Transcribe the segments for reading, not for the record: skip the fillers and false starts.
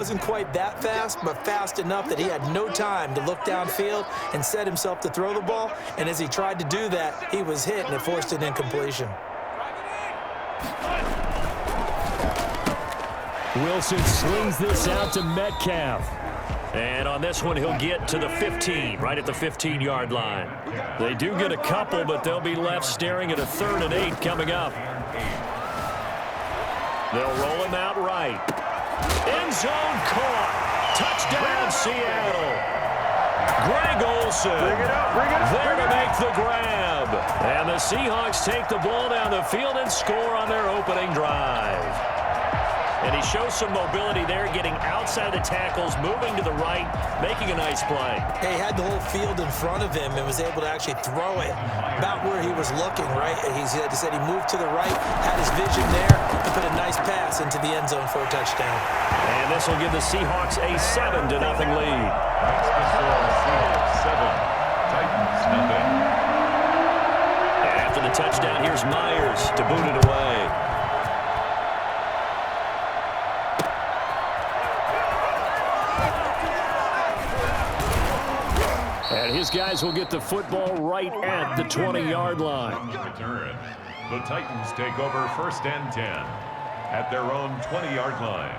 Wasn't quite that fast, but fast enough that he had no time to look downfield and set himself to throw the ball. And as he tried to do that, he was hit, and it forced an incompletion. Wilson slings this out to Metcalf. And on this one, he'll get to the 15, right at the 15-yard line. They do get a couple, but they'll be left staring at a 3rd and 8 coming up. They'll roll him out right. End zone caught. Touchdown, Seattle. Greg Olsen there to make the grab. And the Seahawks take the ball down the field and score on their opening drive. And he shows some mobility there, getting outside the tackles, moving to the right, making a nice play. He had the whole field in front of him and was able to actually throw it about where he was looking, right? He said he moved to the right, had his vision there, and put a nice pass into the end zone for a touchdown. And this will give the Seahawks a 7-0 lead. That's the score, 7. Titans, nothing. And after the touchdown, here's Myers to boot it away. And his guys will get the football right at the 20-yard line. Return. The Titans take over 1st and 10 at their own 20-yard line.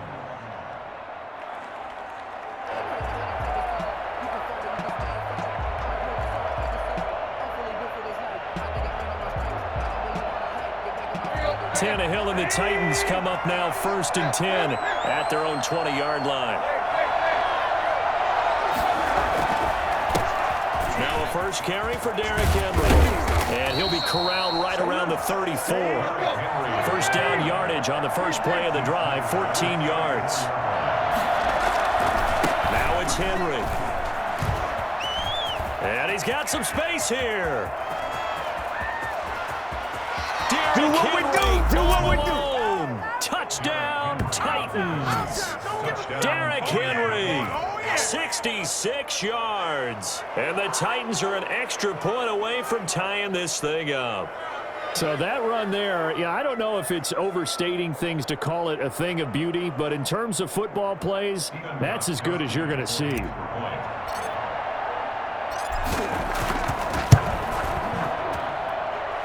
Tannehill and the Titans come up now 1st and 10 at their own 20-yard line. Now a first carry for Derrick Henry. And he'll be corralled right around the 34. First down yardage on the first play of the drive, 14 yards. Now it's Henry. And he's got some space here. Do what we do. Do what we do. Touchdown, Titans. Derrick Henry, 66 yards. And the Titans are an extra point away from tying this thing up. So that run there, yeah, I don't know if it's overstating things to call it a thing of beauty, but in terms of football plays, that's as good as you're going to see.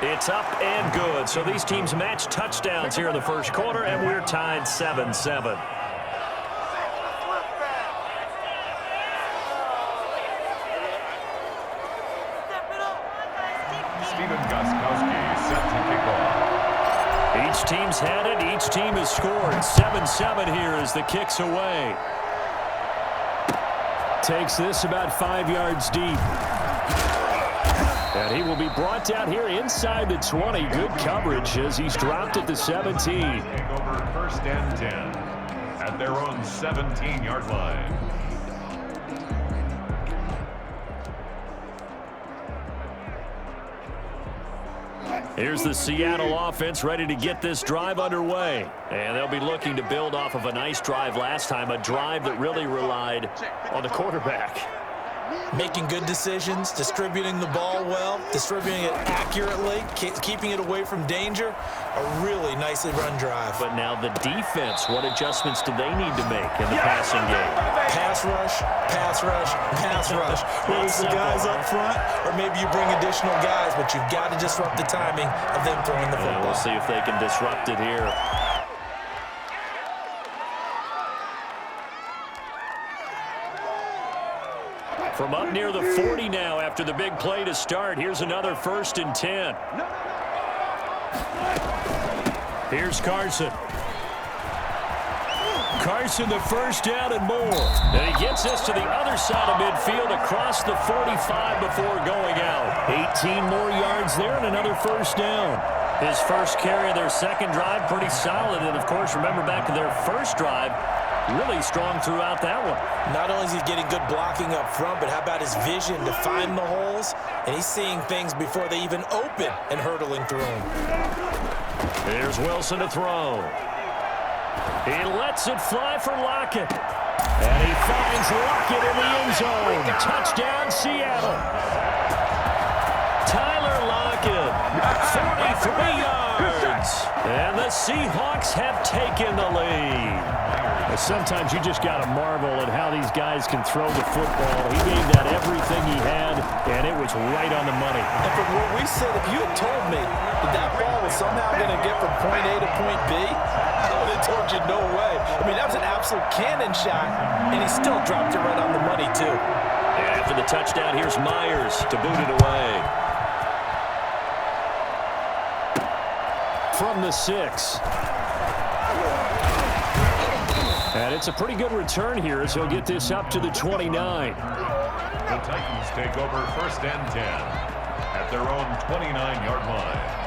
It's up and good. So these teams match touchdowns here in the first quarter, and we're tied 7-7. Stephen Gostkowski set to kick off. Each team's had it. Each team has scored. 7-7 here as the kick's away. Takes this about 5 yards deep. And he will be brought down here inside the 20. Good coverage as he's dropped at the 17. Take over 1st and 10 at their own 17-yard line. Here's the Seattle offense ready to get this drive underway. And they'll be looking to build off of a nice drive last time, a drive that really relied on the quarterback. Making good decisions, distributing the ball well, distributing it accurately, keeping it away from danger. A really nicely run drive. But now the defense, what adjustments do they need to make in the passing game? Pass rush, pass rush, pass rush. Whether it's the guys up front or maybe you bring additional guys, but you've got to disrupt the timing of them throwing the football. We'll see if they can disrupt it here. From up near the 40 now after the big play to start. Here's another 1st and 10. Here's Carson. Carson, the first down and more. And he gets us to the other side of midfield across the 45 before going out. 18 more yards there and another first down. His first carry of their second drive, pretty solid. And, of course, remember back to their first drive, really strong throughout that one. Not only is he getting good blocking up front, but how about his vision to find the holes? And he's seeing things before they even open and hurdling through them. Here's Wilson to throw. He lets it fly for Lockett. And he finds Lockett in the end zone. Touchdown, Seattle. Tyler Lockett, 43 yards. And the Seahawks have taken the lead. Sometimes you just got to marvel at how these guys can throw the football. He gave that everything he had, and it was right on the money. And from where we sit, if you had told me that that ball was somehow going to get from point A to point B, I would have told you no way. I mean, that was an absolute cannon shot, and he still dropped it right on the money, too. And after the touchdown, here's Myers to boot it away. From the 6. And it's a pretty good return here as he'll get this up to the 29. The Titans take over 1st and 10 at their own 29-yard line.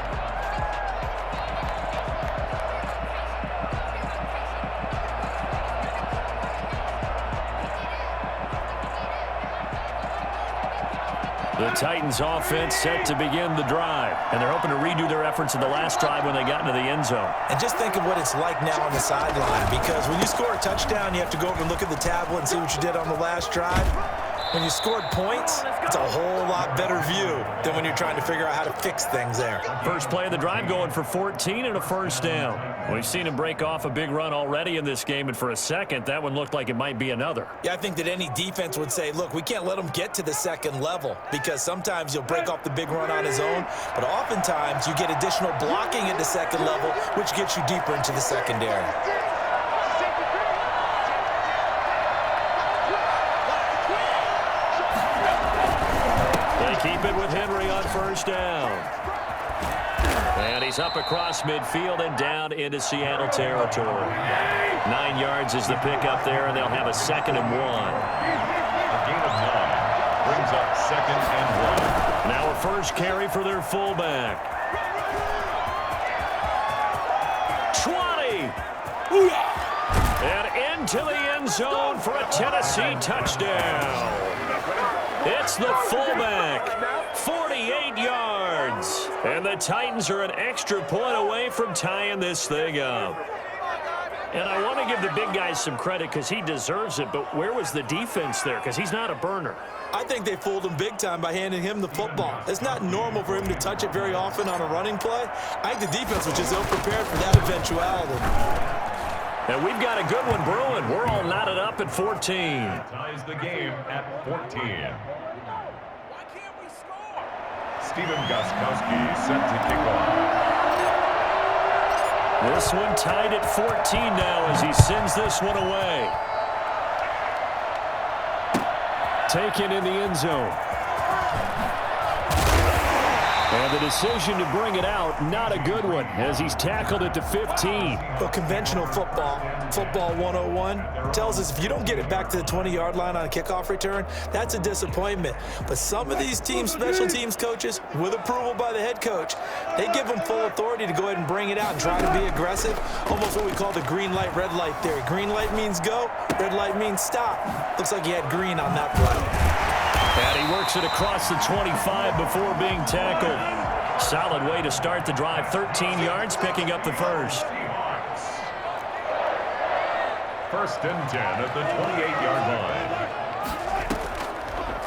The Titans offense set to begin the drive, and they're hoping to redo their efforts in the last drive when they got into the end zone. And just think of what it's like now on the sideline, because when you score a touchdown, you have to go over and look at the tablet and see what you did on the last drive. When you scored points, it's a whole lot better view than when you're trying to figure out how to fix things there. First play of the drive going for 14 and a first down. We've seen him break off a big run already in this game, and for a second, that one looked like it might be another. Yeah, I think that any defense would say, look, we can't let him get to the second level, because sometimes you'll break off the big run on his own, but oftentimes you get additional blocking at the second level, which gets you deeper into the secondary. Keep it with Henry on first down. And he's up across midfield and down into Seattle territory. 9 yards is the pickup there, and they'll have a 2nd and 1. A gain of 9 brings up 2nd and 1. Now a first carry for their fullback. 20. And into the end zone for a Tennessee touchdown. It's the fullback, 48 yards. And the Titans are an extra point away from tying this thing up. And I want to give the big guys some credit because he deserves it, but where was the defense there? Because he's not a burner. I think they fooled him big time by handing him the football. It's not normal for him to touch it very often on a running play. I think the defense was just ill-prepared for that eventuality. And we've got a good one brewing. We're all knotted up at 14. Ties the game at 14. Stephen Gostkowski set to kick off. This one tied at 14 now as he sends this one away. Taken in the end zone. And the decision to bring it out, not a good one, as he's tackled at the 15. Well, conventional football 101, tells us if you don't get it back to the 20-yard line on a kickoff return, that's a disappointment. But some of these teams, special teams coaches, with approval by the head coach, they give them full authority to go ahead and bring it out and try to be aggressive, almost what we call the green light, red light theory. Green light means go, red light means stop. Looks like he had green on that play. And he works it across the 25 before being tackled. Solid way to start the drive. 13 yards, picking up the first. 1st and 10 at the 28-yard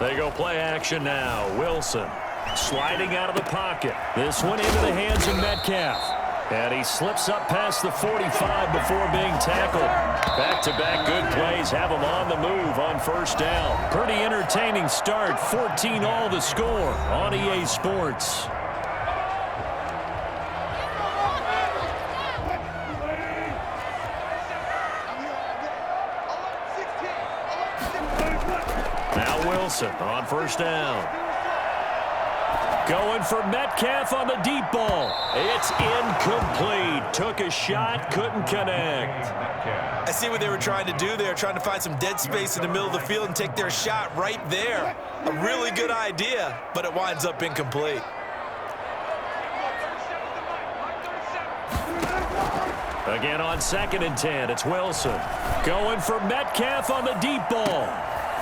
line. They go play action now. Wilson sliding out of the pocket. This one into the hands of Metcalf. And he slips up past the 45 before being tackled. Back-to-back good plays have him on the move on first down. Pretty entertaining start. 14-all the score on EA Sports. Now Wilson on first down. Going for Metcalf on the deep ball. It's incomplete. Took a shot, couldn't connect. I see what they were trying to do there, trying to find some dead space in the middle of the field and take their shot right there. A really good idea, but it winds up incomplete. Again on 2nd and 10, it's Wilson. Going for Metcalf on the deep ball.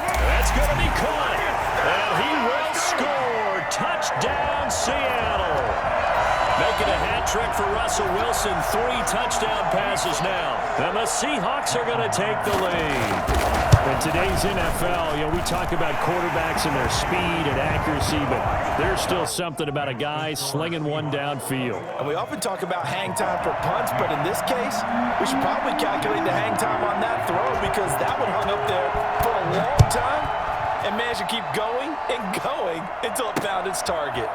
That's going to be caught. And he will score. Touchdown, Seattle. Making a hat trick for Russell Wilson. 3 touchdown passes now. And the Seahawks are going to take the lead. And today's NFL, we talk about quarterbacks and their speed and accuracy, but there's still something about a guy slinging one downfield. And we often talk about hang time for punts, but in this case, we should probably calculate the hang time on that throw because that one hung up there for a long time and managed to keep going and going until it found its target.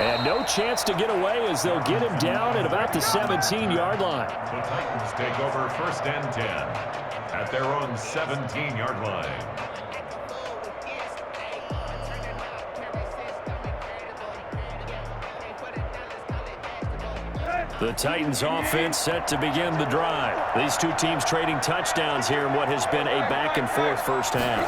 And no chance to get away as they'll get him down at about the 17-yard line. The Titans take over 1st and 10 at their own 17-yard line. The Titans offense set to begin the drive. These two teams trading touchdowns here in what has been a back-and-forth first half.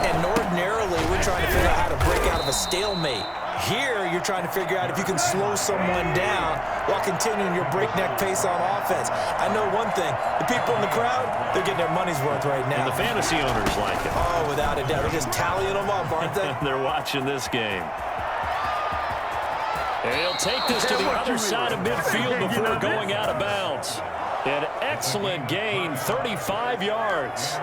And ordinarily, we're trying to figure out how to break out of a stalemate. Here, you're trying to figure out if you can slow someone down while continuing your breakneck pace on offense. I know one thing. The people in the crowd, they're getting their money's worth right now. And the fantasy owners like it. Oh, without a doubt. They're just tallying them up, aren't they? They're watching this game. And he'll take this to the other side of midfield before going out of bounds. An excellent gain, 35 yards.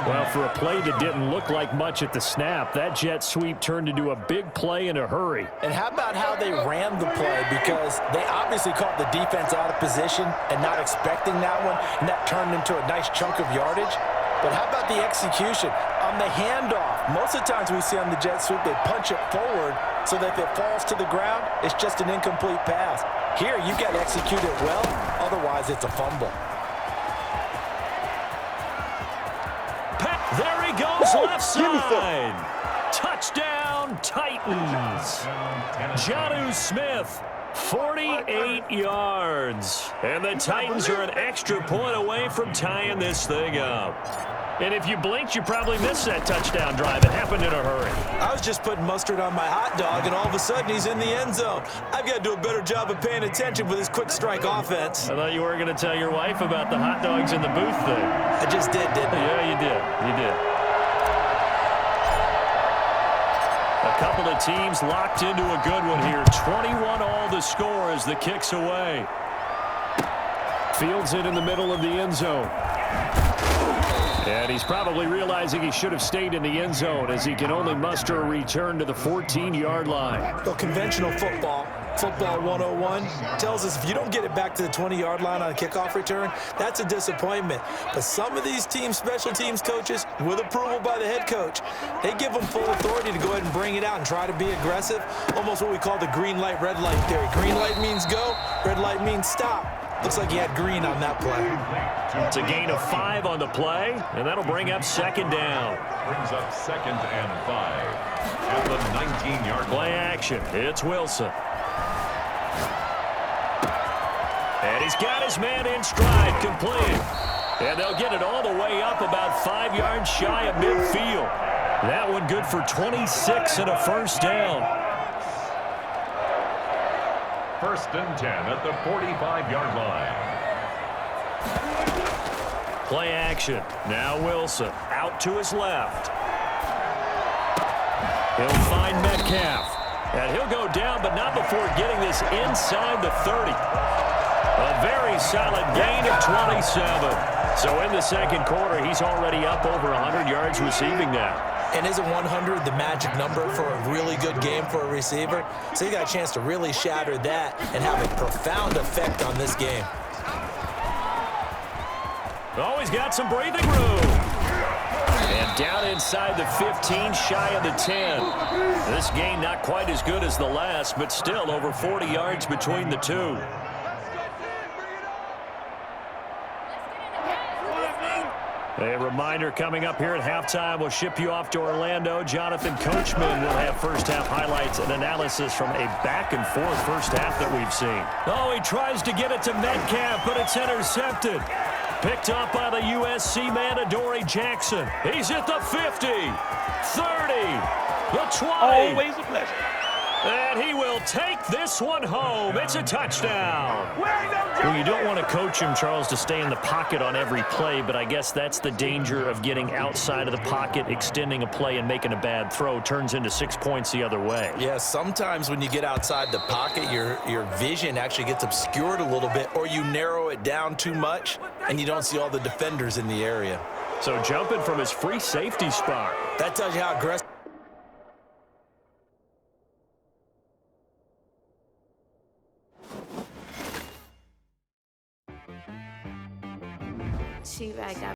Well, for a play that didn't look like much at the snap, that jet sweep turned into a big play in a hurry. And how about how they ran the play? Because they obviously caught the defense out of position and not expecting that one, and that turned into a nice chunk of yardage. But how about the execution? On the handoff, most of the times we see on the jet sweep, they punch it forward so that if it falls to the ground, it's just an incomplete pass. Here, you got to execute it well, otherwise it's a fumble. There he goes, left side. Touchdown, Titans. Jonnu Smith, 48 yards. And the Titans are an extra point away from tying this thing up. And if you blinked, you probably missed that touchdown drive. It happened in a hurry. I was just putting mustard on my hot dog, and all of a sudden he's in the end zone. I've got to do a better job of paying attention with this quick strike offense. I thought you were going to tell your wife about the hot dogs in the booth thing. I just did, didn't I? Yeah, you did. You did. A couple of teams locked into a good one here. 21 all the score as the kick's away. Fields it in the middle of the end zone. And he's probably realizing he should have stayed in the end zone as he can only muster a return to the 14-yard line. Well, conventional football 101, tells us if you don't get it back to the 20-yard line on a kickoff return, that's a disappointment. But some of these team special teams coaches, with approval by the head coach, they give them full authority to go ahead and bring it out and try to be aggressive, almost what we call the green light, red light theory. Green light means go, red light means stop. Looks like he had green on that play. It's a gain of 5 on the play, and that'll bring up second down. Brings up 2nd and 5 at the 19-yard line. Play action. It's Wilson. And he's got his man in stride, complete. And they'll get it all the way up about 5 yards shy of midfield. That one good for 26 and a first down. 1st and 10 at the 45-yard line. Play action. Now Wilson out to his left. He'll find Metcalf. And he'll go down, but not before getting this inside the 30. A very solid gain of 27. So in the second quarter, he's already up over 100 yards receiving now. And isn't 100 the magic number for a really good game for a receiver? So you got a chance to really shatter that and have a profound effect on this game. Oh, he's got some breathing room. And down inside the 15, shy of the 10. This gain not quite as good as the last, but still over 40 yards between the two. A reminder coming up here at halftime, we'll ship you off to Orlando. Jonathan Coachman will have first-half highlights and analysis from a back-and-forth first half that we've seen. Oh, he tries to get it to Metcalf, but it's intercepted. Picked up by the USC man, Adoree Jackson. He's at the 50, 30, the 20. Always a pleasure. And he will take this one home. It's a touchdown. Well, you don't want to coach him, Charles, to stay in the pocket on every play, but I guess that's the danger of getting outside of the pocket, extending a play, and making a bad throw. Turns into 6 points the other way. Yeah, sometimes when you get outside the pocket, your vision actually gets obscured a little bit, or you narrow it down too much, and you don't see all the defenders in the area. So jumping from his free safety spot. That tells you how aggressive